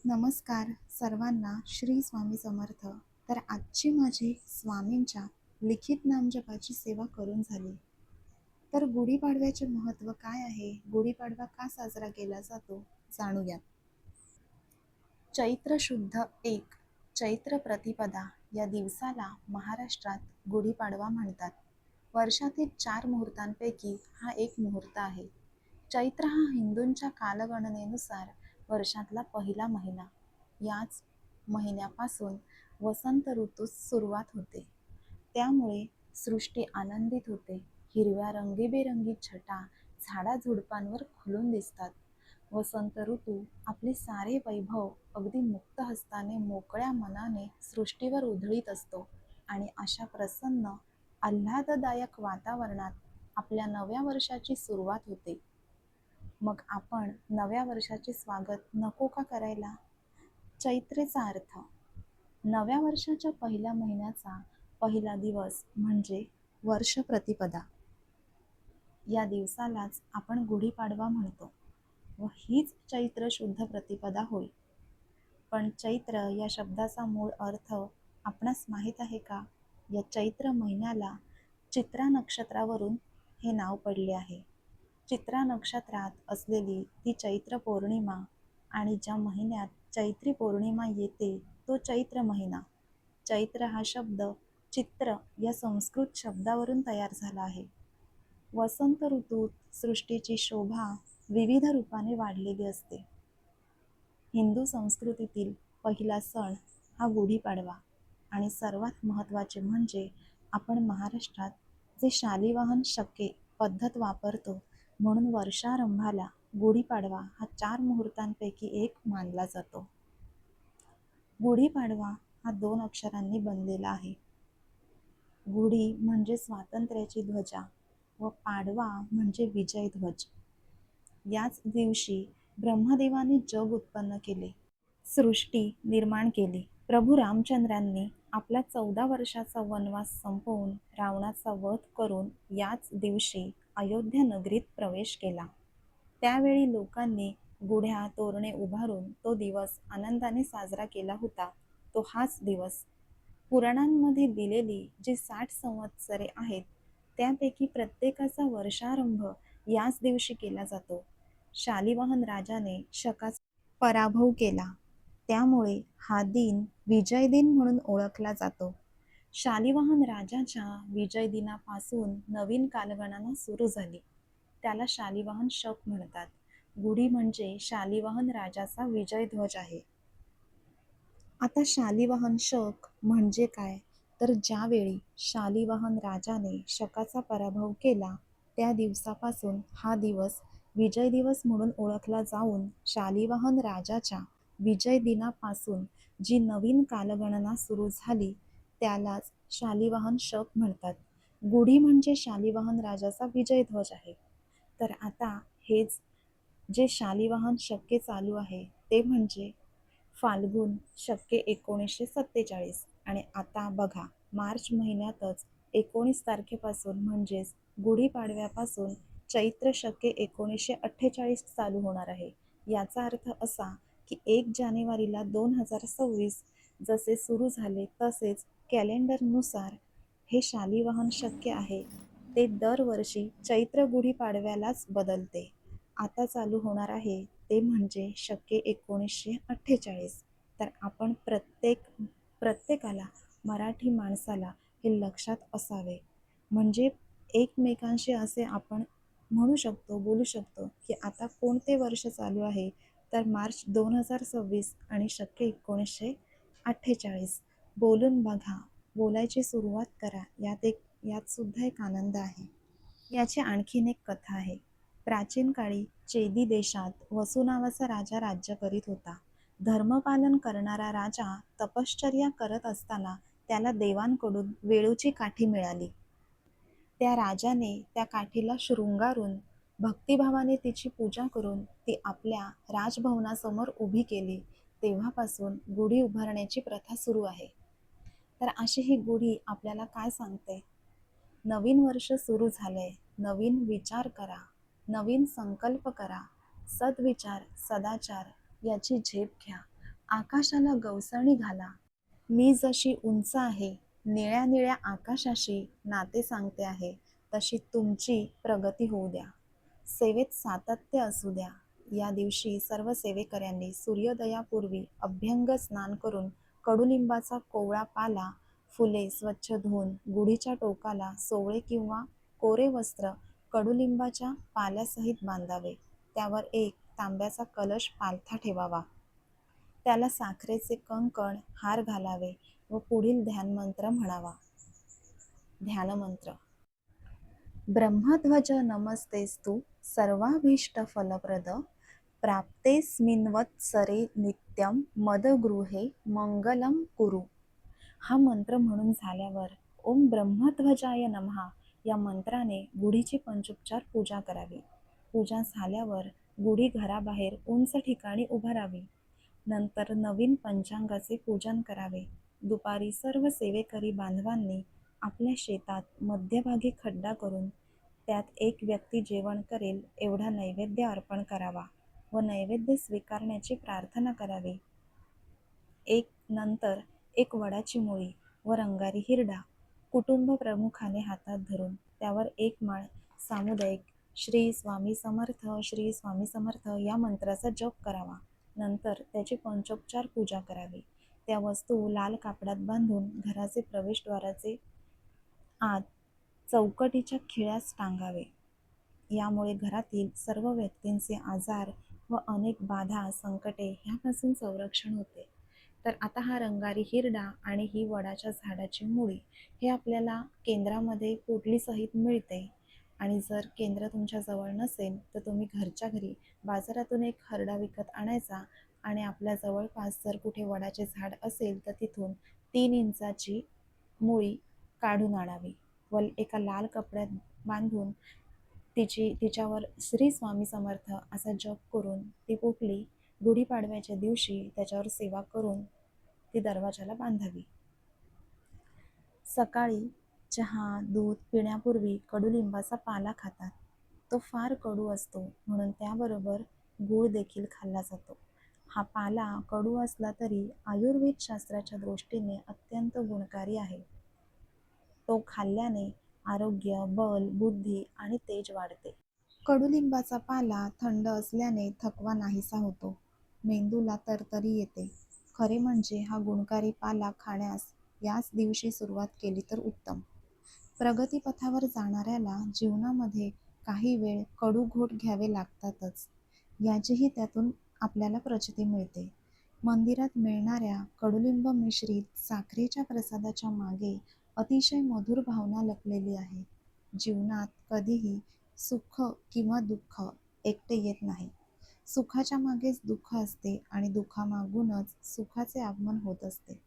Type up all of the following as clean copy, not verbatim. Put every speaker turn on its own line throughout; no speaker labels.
नमस्कार सर्वांना. श्री स्वामी समर्थ. तर आजची माझी स्वामींच्या लिखित नामजपाची सेवा करून झाली. तर गुढीपाडव्याचे महत्त्व काय आहे, गुढीपाडवा का साजरा केला जातो, जाणूयात. चैत्र शुद्ध 1 चैत्र प्रतिपदा या दिवसाला महाराष्ट्रात गुढीपाडवा म्हणतात. वर्षातील 4 मुहूर्तांपैकी हा एक मुहूर्त आहे. चैत्र हा हिंदूंच्या कालगणनेनुसार वर्षातला पहिला महिना. याच महिन्यापासून वसंत ऋतूस सुरुवात होते. त्यामुळे सृष्टी आनंदित होते. हिरव्या रंगीबेरंगी छटा झाडाझुडपांवर खुलून दिसतात. वसंत ऋतू आपले सारे वैभव अगदी मुक्त हस्ताने मोकळ्या मनाने सृष्टीवर उधळीत असतो आणि अशा प्रसन्न आल्हाददायक वातावरणात आपल्या नव्या वर्षाची सुरुवात होते. मग आपण नव्या वर्षाचे स्वागत नको का करायला? चैत्रेचा अर्थ. नव्या वर्षाच्या पहिल्या महिन्याचा पहिला दिवस म्हणजे वर्ष प्रतिपदा. या दिवसालाच आपण गुढीपाडवा म्हणतो व हीच चैत्र शुद्ध प्रतिपदा होय. पण चैत्र या शब्दाचा मूळ अर्थ आपणास माहीत आहे का? या चैत्र महिन्याला चित्रा नक्षत्रावरून हे नाव पडले आहे. चित्रा नक्षत्रात असलेली ती चैत्र पौर्णिमा आणि ज्या महिन्यात चैत्री पौर्णिमा येते तो चैत्र महिना. चैत्र हा शब्द चित्र या संस्कृत शब्दावरून तयार झाला आहे. वसंत ऋतूत सृष्टीची शोभा विविध रूपाने वाढलेली असते. हिंदू संस्कृतीतील पहिला सण हा गुढीपाडवा आणि सर्वात महत्त्वाचे म्हणजे आपण महाराष्ट्रात जे शालिवाहन शके पद्धत वापरतो म्हणून वर्षारंभाला गुढीपाडवा हा 4 मुहूर्तांपैकी एक मानला जातो. गुढीपाडवा हा 2 अक्षरांनी बनलेला आहे. गुढी म्हणजे स्वातंत्र्याची ध्वजा व पाडवा म्हणजे विजय ध्वज. याच दिवशी ब्रह्मदेवाने जग उत्पन्न केले, सृष्टी निर्माण केली. प्रभू रामचंद्रांनी आपला 14 वर्षाचा वनवास संपवून रावणाचा वध करून याच दिवशी अयोध्या नगरीत प्रवेश केला. त्यावेळी लोकांनी गुढ्या तोरणे उभारून तो दिवस आनंदाने साजरा केला होता. तो हाच दिवस. पुराणांमध्ये दिलेली जी 60 संवत्सरे आहेत त्यापैकी प्रत्येकाचा वर्षारंभ याच दिवशी केला जातो. शालिवाहन राजाने शकाचा पराभव केला, त्यामुळे हा दिन विजय दिन म्हणून ओळखला जातो. शालिवाहन राजाच्या विजय दिनापासून नवीन कालगणना सुरू झाली. त्याला शालिवाहन शक म्हणतात. गुढी म्हणजे शालिवाहन राजाचा विजय ध्वज आहे. आता शालिवाहन शक म्हणजे काय? तर ज्यावेळी शालिवाहन राजाने शकाचा पराभव केला त्या दिवसापासून हा दिवस विजय दिवस म्हणून ओळखला जाऊन शालिवाहन राजाच्या विजय दिनापासून जी नवीन कालगणना सुरू झाली त्यालाच शालिवाहन शक म्हणतात. गुढी म्हणजे शालिवाहन राजाचा विजय ध्वज आहे. तर आता हेच जे शालिवाहन शके चालू आहे ते म्हणजे फाल्गुन शके 1947 आणि आता बघा मार्च महिन्यातच 19 तारखेपासून म्हणजेच गुढीपाडव्यापासून चैत्र शके 1948 चालू होणार आहे. याचा अर्थ असा की 1 जानेवारीला 2026 जसे सुरू झाले तसेच कॅलेंडरनुसार हे शालिवाहन शक्य आहे ते दरवर्षी चैत्र गुढीपाडव्यालाच बदलते. आता चालू होणार आहे ते म्हणजे शके 1948. तर आपण प्रत्येकाला मराठी माणसाला हे लक्षात असावे. म्हणजे एकमेकांशी असे आपण म्हणू शकतो, बोलू शकतो की आता कोणते वर्ष चालू आहे तर मार्च 2026 आणि शके 1948. बोलून बघा, बोलायची सुरुवात करा. यात सुद्धा एक आनंद आहे. याची आणखीन एक कथा आहे. प्राचीन काळी चेदी देशात वसु नावाचा राजा राज्य करीत होता. धर्मपालन करणारा राजा तपश्चर्या करत असताना त्याला देवांकडून वेळूची काठी मिळाली. त्या राजाने त्या काठीला शृंगारून भक्तिभावाने तिची पूजा करून ती आपल्या राजभवनासमोर उभी केली. तेव्हापासून गुढी उभारण्याची प्रथा सुरू आहे. तर अशी ही गुढी आपल्याला काय सांगते? नवीन वर्ष सुरू झालंय, नवीन विचार करा, नवीन संकल्प करा, सद्विचार सदाचार याची झेप घ्या. आकाशाला गवसणी घाला. मी जशी उंच आहे, निळ्या निळ्या आकाशाशी नाते सांगते आहे, तशी तुमची प्रगती होऊ द्या. सेवेत सातत्य असू द्या. या दिवशी सर्व सेवेकऱ्यांनी सूर्योदयापूर्वी अभ्यंग स्नान करून कडुलिंबाचा कोवळा पाला, फुले स्वच्छ धुवून गुढीच्या टोकाला सोवळे किंवा कोरे वस्त्र कडुलिंबाच्या पाल्यासहित बांधावे. त्यावर एक तांब्याचा कलश पालथा ठेवावा. त्याला साखरेचे कंकण हार घालावे व पुढील ध्यानमंत्र म्हणावा. ध्यानमंत्र. ब्रह्मध्वज नमस्तेस्तु सर्वाभीष्टफलप्रद प्राप्तेस्मिन्वत्सरे नित्यं मदगृहे मंगलम कुरु. हा मंत्र म्हणून झाल्यावर ओम ब्रह्मध्वजाय नमः या मंत्राने गुढीची पंचोपचार पूजा करावी. पूजा झाल्यावर गुढी घराबाहेर उंच ठिकाणी उभारावी. नंतर नवीन पंचांगाचे पूजन करावे. दुपारी सर्व सेवेकरी बांधवांनी आपल्या शेतात मध्यभागी खड्डा करून त्यात एक व्यक्ती जेवण करेल एवढा नैवेद्य अर्पण करावा व नैवेद्य स्वीकारण्याची प्रार्थना करावी. नंतर एक वडाची मुळी व रंगारी हिरडा कुटुंब प्रमुखाने हातात धरून त्यावर एक माळ सामुदायिक श्री स्वामी समर्थ श्री स्वामी समर्थ या मंत्राचा जप करावा. नंतर त्याची पंचोपचार पूजा करावी. त्या वस्तू लाल कापडात बांधून घराचे प्रवेशद्वाराचे आत चौकटीच्या खिळ्यास टांगावे. यामुळे घरातील सर्व व्यक्तींचे आजार व अनेक बाधा संकटे ह्यापासून संरक्षण होते. तर आता हा रंगारी हिरडा आणि ही वडाच्या झाडाची मुळी हे आपल्याला केंद्रामध्ये पोटलीसहित मिळते. आणि जर केंद्र तुमच्या जवळ नसेल तर तुम्ही घरच्या घरी बाजारातून एक हरडा विकत आणायचा आणि आपल्या जवळपास जर कुठे वडाचे झाड असेल तर तिथून 3 इंचाची मुळी काढून आणावी व एका लाल कपड्यात बांधून तिच्यावर श्री स्वामी समर्थ असा जप करून ती पोटली गुढीपाडव्याच्या दिवशी त्याच्यावर सेवा करून ती दरवाजाला बांधावी. सकाळी चहा दूध पिण्यापूर्वी कडुलिंबाचा पाला खातात. तो फार कडू असतो म्हणून त्याबरोबर गूळ देखील खाल्ला जातो. हा पाला कडू असला तरी आयुर्वेद शास्त्राच्या दृष्टीने अत्यंत गुणकारी आहे. तो खाल्ल्याने आरोग्य, बल, बुद्धी आणि तेज वाढते. कडुलिंबाचा पाला थंड असल्याने थकवा नाहीसा होतो. मेंदूला तरतरी येते. खरे म्हणजे हा गुणकारी पाला खाण्यास याच दिवशी सुरुवात केली तर उत्तम. प्रगतीपथावर जाणाऱ्याला जीवनामध्ये काही वेळ कडू घोट घ्यावे लागतातच, याचीही त्यातून आपल्याला प्रचिती मिळते. मंदिरात मिळणाऱ्या कडुलिंब मिश्रित साखरेच्या प्रसादाच्या मागे अतिशय मधुर भावना लपलेली आहे. जीवनात कधीही सुख किंवा दुःख एकटे येत नाही. सुखाच्या मागेच दुःख असते आणि दुःखामागूनच सुखाचे आगमन होत असते.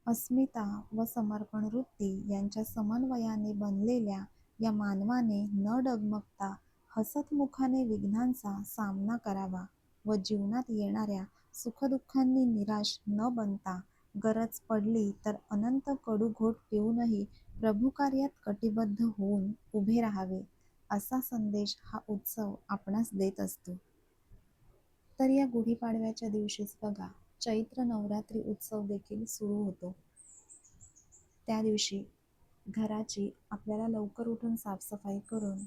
अस्मिता व समर्पण वृत्ती यांच्या समन्वयाने बनलेल्या या मानवाने न डगमगता हसतमुखाने विघ्नांचा सामना करावा व जीवनात येणाऱ्या सुखदुःखांनी निराश न बनता गरज पडली तर अनंत कडू घोट पिऊनही प्रभुकार्यात कटिबद्ध होऊन उभे राहावे, असा संदेश हा उत्सव आपणास देत असतो. तर या गुढीपाडव्याच्या दिवशीच बघा चैत्र नवरात्री उत्सव देखील सुरू होतो. त्या दिवशी घराची आपल्याला लवकर उठून साफसफाई करून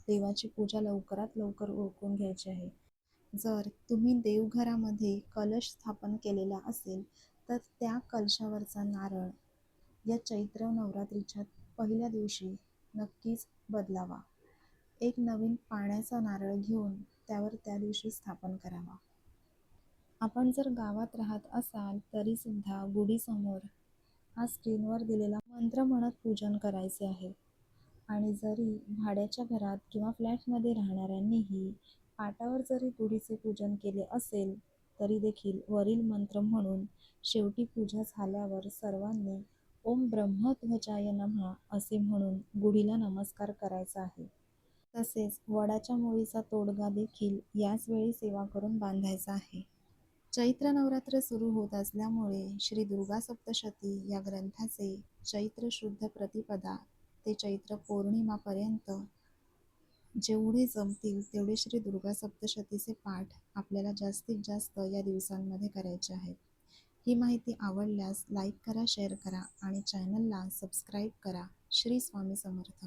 देवाची पूजा लवकरात लवकर उरकून घ्यायची आहे. जर तुम्ही देवघरामध्ये कलश स्थापन केलेला असेल तर त्या कलशावरचा नारळ या चैत्र नवरात्रीच्या पहिल्या दिवशी नक्कीच बदलावा. एक नवीन पाण्याचा नारळ घेऊन त्यावर त्या दिवशी स्थापन करावा. आपण जर गावात राहत असाल तरी सुद्धा गुढीसमोर हा स्क्रीनवर दिलेला मंत्र म्हणत पूजन करायचे आहे. आणि जरी भाड्याच्या घरात किंवा फ्लॅटमध्ये राहणाऱ्यांनीही पाटावर जरी गुढीचे पूजन केले असेल तरी देखील वरील मंत्र म्हणून शेवटी पूजा झाल्यावर सर्वांनी ओम ब्रह्मध्वजाय नमः असे म्हणून गुढीला नमस्कार करायचा आहे. तसेच वडाच्या मुळीचा तोडगा देखील याच वेळी सेवा करून बांधायचा आहे. चैत्र नवरात्र सुरू होत असल्यामुळे श्री दुर्गा सप्तशती या ग्रंथाचे चैत्र शुद्ध प्रतिपदा ते चैत्र पौर्णिमापर्यंत जेवढे जमतील तेवढे श्री दुर्गा सप्तशतीचे पाठ आपल्याला जास्तीत जास्त या दिवसांमध्ये करायचे आहेत. ही माहिती आवडल्यास लाईक करा, शेअर करा आणि चॅनलला सबस्क्राईब करा. श्री स्वामी समर्थ.